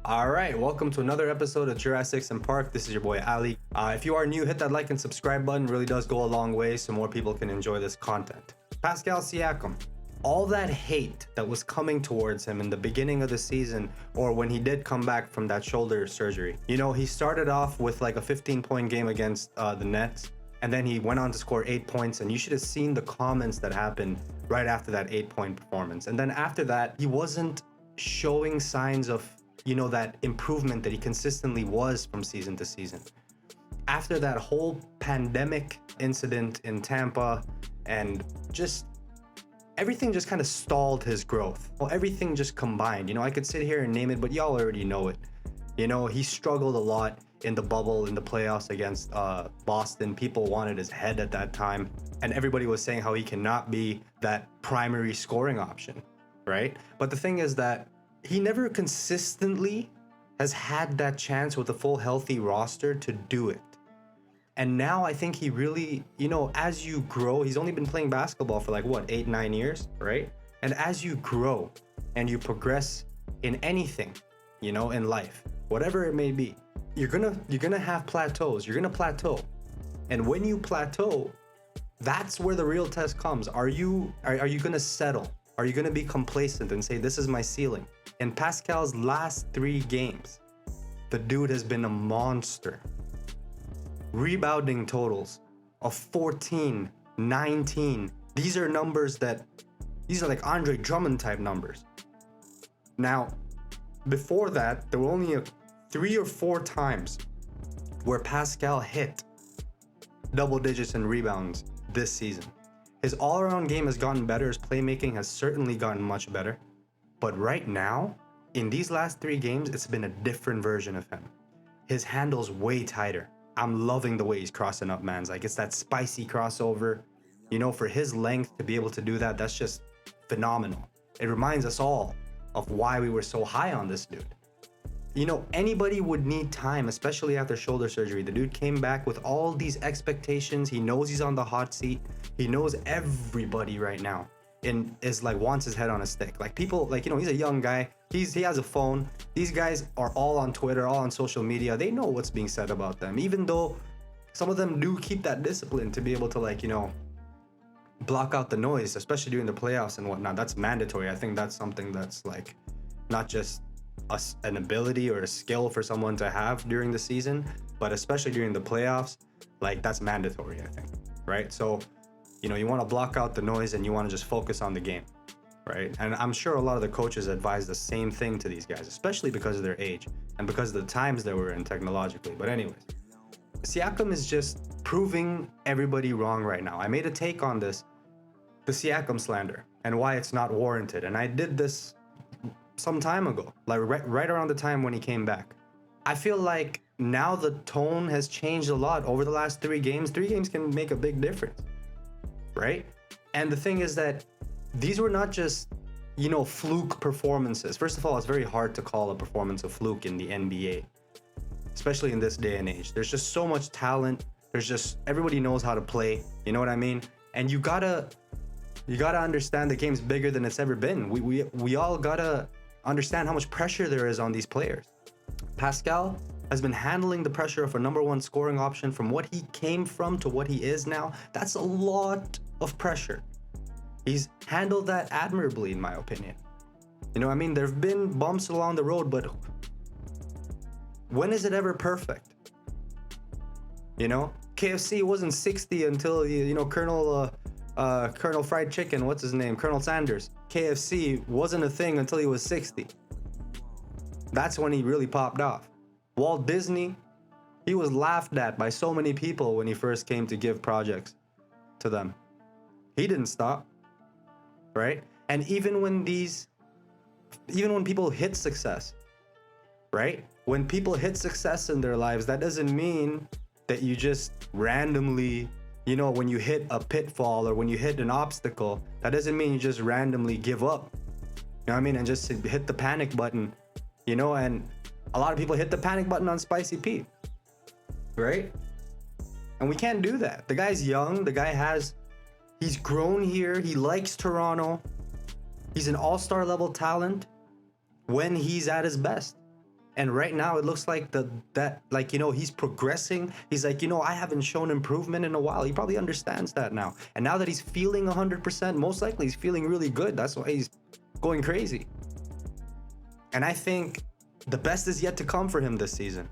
All right, welcome to another episode of Jurassics and Park. This is your boy Ali. If you are new, hit that like and subscribe button. Really does go a long way so more people can enjoy this content. Pascal Siakam. All that hate that was coming towards him in the beginning of the season, or when he did come back from that shoulder surgery. You know, he started off with like a 15-point game against the Nets, and then he went on to score 8 points, and you should have seen the comments that happened right after that 8-point performance. And then after that, he wasn't showing signs of, you know, that improvement that he consistently was from season to season. After that whole pandemic incident in Tampa, and just everything just kind of stalled his growth. Well, everything just combined. You know, I could sit here and name it, but y'all already know it. You know, he struggled a lot in the bubble, in the playoffs against Boston. People wanted his head at that time, and everybody was saying how he cannot be that primary scoring option, right? But the thing is that he never consistently has had that chance with a full healthy roster to do it. And now I think he really, you know, as you grow, he's only been playing basketball for like what, 8-9 years, right? And as you grow and you progress in anything, you know, in life, whatever it may be, you're gonna have plateaus. You're gonna plateau. And when you plateau, that's where the real test comes. Are you gonna settle? Are you gonna be complacent and say, this is my ceiling? In Pascal's last 3 games, the dude has been a monster. Rebounding totals of 14, 19. These are numbers these are like Andre Drummond type numbers. Now, before that, there were only 3 or 4 times where Pascal hit double digits in rebounds this season. His all-around game has gotten better. His playmaking has certainly gotten much better. But right now, in these last 3 games, it's been a different version of him. His handle's way tighter. I'm loving the way he's crossing up mans. Like, it's that spicy crossover. You know, for his length to be able to do that, that's just phenomenal. It reminds us all of why we were so high on this dude. You know, anybody would need time, especially after shoulder surgery. The dude came back with all these expectations. He knows he's on the hot seat. He knows everybody right now and is like wants his head on a stick. Like, people, like, you know, he's a young guy. He has a phone. These guys are all on Twitter, all on social media. They know what's being said about them, even though some of them do keep that discipline to be able to, like, you know, block out the noise, especially during the playoffs and whatnot. That's mandatory. I think that's something that's like not just an ability or a skill for someone to have during the season, but especially during the playoffs, like, that's mandatory, I think, right? So, you know, you want to block out the noise and you want to just focus on the game, right? And I'm sure a lot of the coaches advise the same thing to these guys, especially because of their age and because of the times that we're in technologically. But anyways, Siakam is just proving everybody wrong right now. I made a take on this, the Siakam slander, and why it's not warranted. And I did this some time ago, like right around the time when he came back. I feel like now the tone has changed a lot over the last 3 games. 3 games can make a big difference, right? And the thing is that these were not just, you know, fluke performances. First of all, it's very hard to call a performance a fluke in the NBA, especially in this day and age. There's just so much talent. There's just, everybody knows how to play. You know what I mean? And you gotta understand the game's bigger than it's ever been. We all gotta understand how much pressure there is on these players. Pascal has been handling the pressure of a number 1 scoring option from what he came from to what he is now. That's a lot of pressure. He's handled that admirably, in my opinion. You know what I mean? There have been bumps along the road, but when is it ever perfect? You know, KFC wasn't 60 until, you know, Colonel Fried Chicken, what's his name? Colonel Sanders. KFC wasn't a thing until he was 60. That's when he really popped off. Walt Disney, he was laughed at by so many people when he first came to give projects to them. He didn't stop, right? And even when people hit success, right? When people hit success in their lives, that doesn't mean that you just randomly, you know, when you hit a pitfall or when you hit an obstacle, that doesn't mean you just randomly give up. You know what I mean? And just hit the panic button, you know, and a lot of people hit the panic button on Spicy P, right? And we can't do that. The guy's young. The guy he's grown here. He likes Toronto. He's an all-star level talent when he's at his best. And right now it looks like he's progressing. He's like, I haven't shown improvement in a while. He probably understands that now. And now that he's feeling 100%, most likely he's feeling really good. That's why he's going crazy. And I think the best is yet to come for him this season.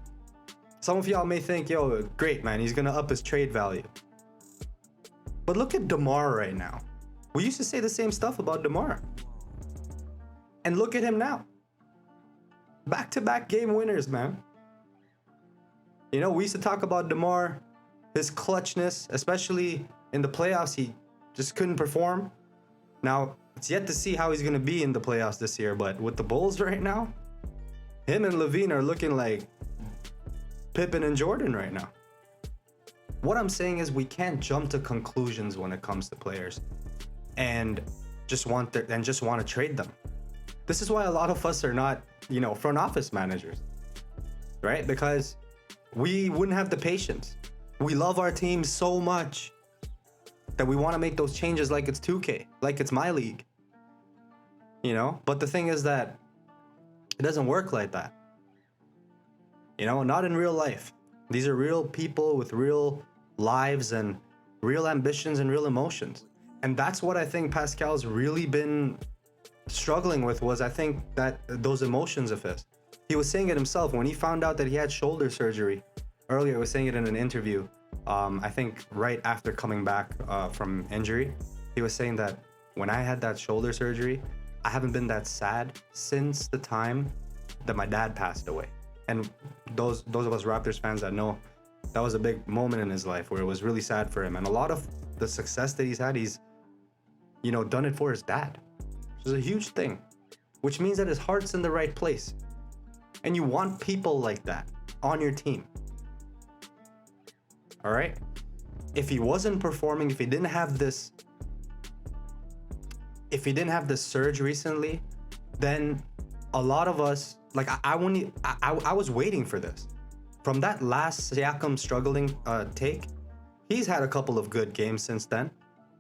Some of y'all may think, great, man, he's going to up his trade value. But look at Demar right now. We used to say the same stuff about Demar. And look at him now. Back-to-back game winners, man. We used to talk about Demar, his clutchness, especially in the playoffs. He just couldn't perform. Now, it's yet to see how he's going to be in the playoffs this year. But with the Bulls right now, him and Levine are looking like Pippen and Jordan right now. What I'm saying is we can't jump to conclusions when it comes to players and just want to trade them. This is why a lot of us are not, front office managers, right? Because we wouldn't have the patience. We love our team so much that we want to make those changes like it's 2K, like it's my league, But the thing is that it doesn't work like that. Not in real life. These are real people with real lives and real ambitions and real emotions. And that's what I think Pascal's really been struggling with, was I think that those emotions of his. He was saying it himself when he found out that he had shoulder surgery. Earlier, he was saying it in an interview. I think right after coming back from injury, he was saying that when I had that shoulder surgery, I haven't been that sad since the time that my dad passed away. And those of us Raptors fans that know, that was a big moment in his life where it was really sad for him. And a lot of the success that he's had, he's, done it for his dad. Which is a huge thing. Which means that his heart's in the right place. And you want people like that on your team. All right? If he wasn't performing, if he didn't have this surge recently, then a lot of us, like I was waiting for this. From that last Siakam struggling take, he's had a couple of good games since then.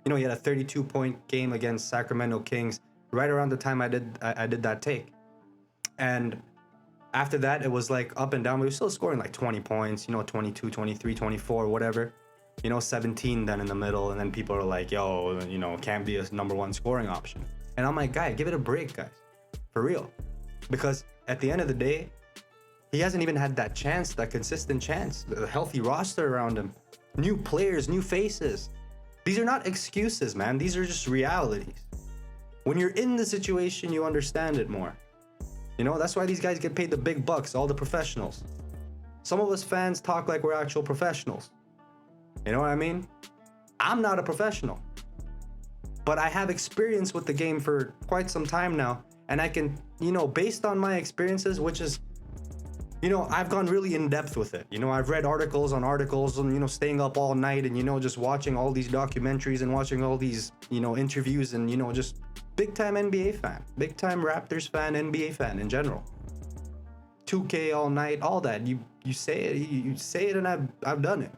He had a 32-point game against Sacramento Kings right around the time I did that take. And after that, it was like up and down. We were still scoring like 20 points, 22, 23, 24, whatever. 17 then in the middle. And then people are like, can't be a number one scoring option. And I'm like, give it a break, guys. For real. Because at the end of the day, he hasn't even had that chance, that consistent chance, the healthy roster around him, new players, new faces. These are not excuses, man. These are just realities. When you're in the situation, you understand it more. That's why these guys get paid the big bucks, all the professionals. Some of us fans talk like we're actual professionals. You know what I mean? I'm not a professional. But I have experience with the game for quite some time now. And I can, based on my experiences, which is, I've gone really in depth with it. I've read articles on articles and, staying up all night and, just watching all these documentaries and watching all these, interviews and, just big time NBA fan, big time Raptors fan, NBA fan in general. 2K all night, all that. You say it and I've done it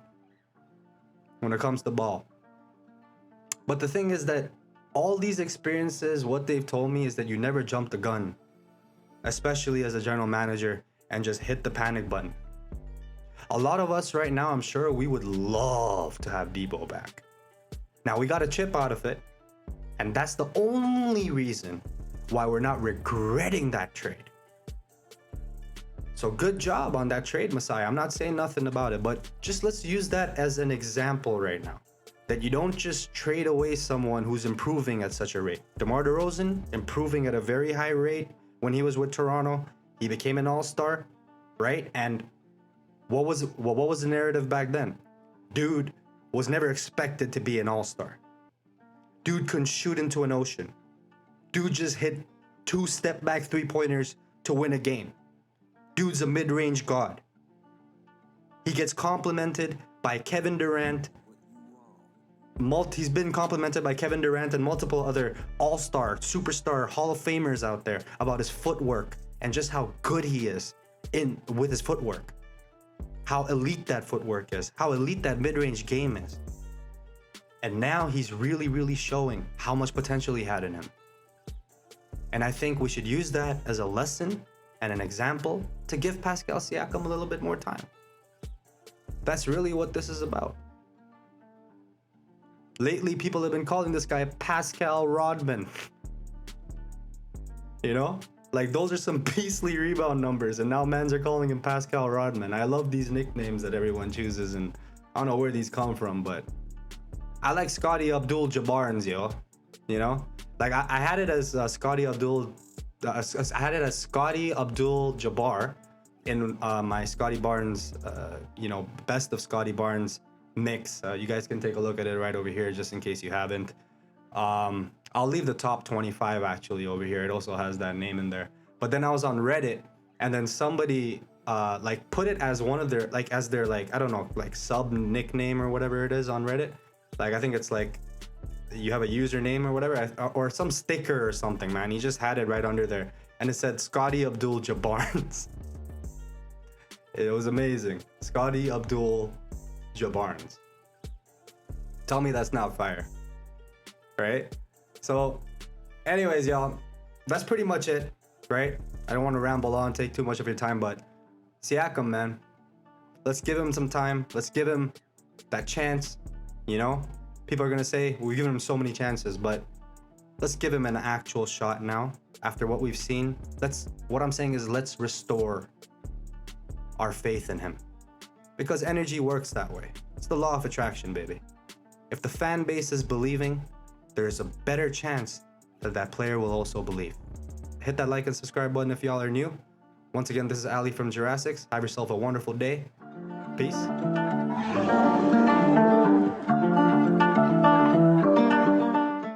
when it comes to ball. But the thing is that all these experiences, what they've told me is that you never jump the gun, especially as a general manager, and just hit the panic button. A lot of us right now, I'm sure we would love to have Debo back. Now, we got a chip out of it, and that's the only reason why we're not regretting that trade. So good job on that trade, Masai. I'm not saying nothing about it, but just let's use that as an example right now. That you don't just trade away someone who's improving at such a rate. DeMar DeRozan, improving at a very high rate when he was with Toronto. He became an all-star, right? And what was the narrative back then? Dude was never expected to be an all-star. Dude couldn't shoot into an ocean. Dude just hit 2 step-back three-pointers to win a game. Dude's a mid-range god. He gets complimented by Kevin Durant. He's been complimented by Kevin Durant and multiple other all-star, superstar, Hall of Famers out there about his footwork and just how good he is with his footwork. How elite that footwork is. How elite that mid-range game is. And now he's really, really showing how much potential he had in him. And I think we should use that as a lesson and an example to give Pascal Siakam a little bit more time. That's really what this is about. Lately, people have been calling this guy Pascal Rodman. You know? Like, those are some beastly rebound numbers, and now mans are calling him Pascal Rodman. I love these nicknames that everyone chooses, and I don't know where these come from, but I like Scottie Barnes, yo. You know? Like, I had it as Scottie Abdul-Jabbar in my Scottie Barnes, best of Scottie Barnes mix. You guys can take a look at it right over here, just in case you haven't. I'll leave the top 25 actually over here. It also has that name in there. But then I was on Reddit, and then somebody put it as one of their as their I don't know, sub nickname or whatever it is on Reddit. Like, I think it's like you have a username or whatever, or some sticker or something, man. He just had it right under there, and it said Scottie Abdul-Jabbarnes. It was amazing. Scottie Abdul-Jabbarnes. Tell me that's not fire, right? So, anyways, y'all, that's pretty much it, right? I don't want to ramble on, take too much of your time, but Siakam, man, let's give him some time. Let's give him that chance, you know? People are going to say, we've given him so many chances, but let's give him an actual shot now. After what we've seen, what I'm saying is let's restore our faith in him. Because energy works that way. It's the law of attraction, baby. If the fan base is believing, there's a better chance that that player will also believe. Hit that like and subscribe button if y'all are new. Once again, this is Ali from Jurassics. Have yourself a wonderful day. Peace.